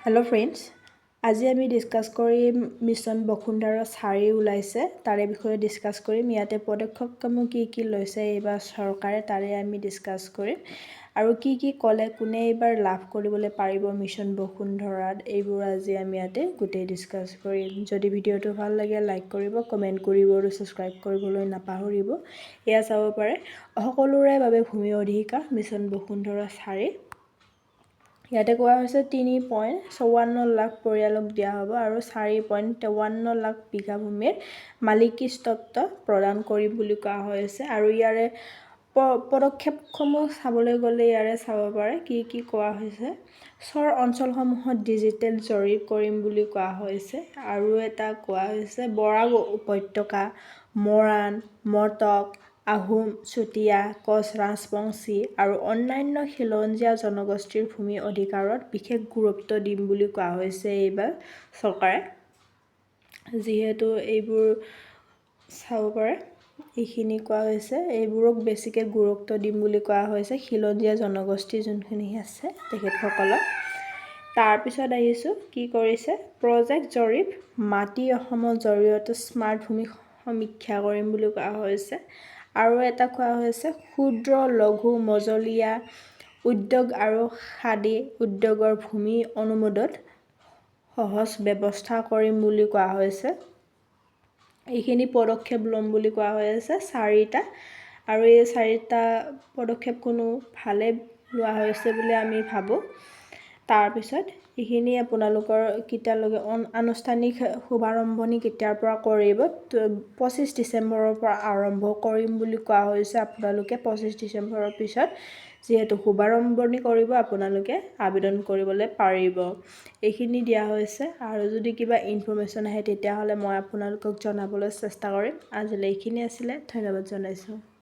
Hello' friends, আজি আমি discuss কৰিম মিছন বসুন্ধৰা 4 ওলাইছে তাৰে বিষয়ে ডিছকাছ কৰিম। ইয়াতে পদক্ষেপসমূহ কি লৈছে এইবাৰ চৰকাৰে তাৰে আমি ডিছকাছ কৰিম আৰু কি ক'লে কোনে এইবাৰ লাভ কৰিবলৈ পাৰিব মিছন বসুন্ধৰাত, এইবোৰ আজি আমি ইয়াতে গোটেই ডিছকাছ কৰিম। যদি ভিডিঅ'টো ভাল লাগে লাইক কৰিব, কমেণ্ট কৰিব আৰু ছাবস্ক্ৰাইব কৰিবলৈ নাপাহৰিব। এয়া চাব পাৰে সকলোৰে বাবে ভূমি অধিকাৰ মিছন বসুন্ধৰা 4। ইয়াতে কোৱা হৈছে 3.54 লাখ পৰিয়ালক দিয়া হ'ব আৰু 4.53 লাখ বিঘা ভূমিৰ মালিকীস্বত্ব প্ৰদান কৰিম বুলি কোৱা হৈছে। আৰু ইয়াৰে পদক্ষেপসমূহ চাবলৈ গ'লে ইয়াৰে চাব পাৰে কি কোৱা হৈছে। চৰ অঞ্চলসমূহত ডিজিটেল জৰীপ কৰিম বুলি কোৱা হৈছে। আৰু এটা কোৱা হৈছে বৰাক উপত্যকা, মৰাণ, মটক, আহোম, চুতীয়া, কোচ ৰাজবংশী আৰু অন্যান্য খিলঞ্জীয়া জনগোষ্ঠীৰ ভূমি অধিকাৰত বিশেষ গুৰুত্ব দিম বুলি কোৱা হৈছে এইবাৰ চৰকাৰে। যিহেতু এইবোৰ চাব পাৰে এইখিনি কোৱা হৈছে, এইবোৰক বেছিকৈ গুৰুত্ব দিম বুলি কোৱা হৈছে খিলঞ্জীয়া জনগোষ্ঠী যোনখিনি আছে তেখেতসকলক। তাৰপিছত আহিছোঁ কি কৰিছে প্ৰজেক্ট জৰীপ মাটি অসমৰ জৰিয়তে স্মাৰ্ট ভূমি সমীক্ষা কৰিম বুলি কোৱা হৈছে। আৰু এটা কোৱা হৈছে ক্ষুদ্ৰ লঘু মজলীয়া উদ্যোগ আৰু খাদী উদ্যোগৰ ভূমি অনুমোদনত সহজ ব্যৱস্থা কৰিম বুলি কোৱা হৈছে। এইখিনি পদক্ষেপ ল'ম বুলি কোৱা হৈ আছে 4টা, আৰু এই 4টা পদক্ষেপ কোনো ভালে লোৱা হৈছে বুলি আমি ভাবোঁ। তাৰপিছত এইখিনি আপোনালোকৰ কেতিয়ালৈকে আনুষ্ঠানিক শুভাৰম্ভণি কেতিয়াৰ পৰা কৰিব, 25 ডিচেম্বৰৰ পৰা আৰম্ভ কৰিম বুলি কোৱা হৈছে। আপোনালোকে 25 ডিচেম্বৰৰ পিছত যিহেতু শুভাৰম্ভণি কৰিব আপোনালোকে আবেদন কৰিবলৈ পাৰিব। এইখিনি দিয়া হৈছে আৰু যদি কিবা ইনফৰমেশ্যন আহে তেতিয়াহ'লে মই আপোনালোকক জনাবলৈ চেষ্টা কৰিম। আজিলৈ এইখিনি আছিলে, ধন্যবাদ জনাইছোঁ।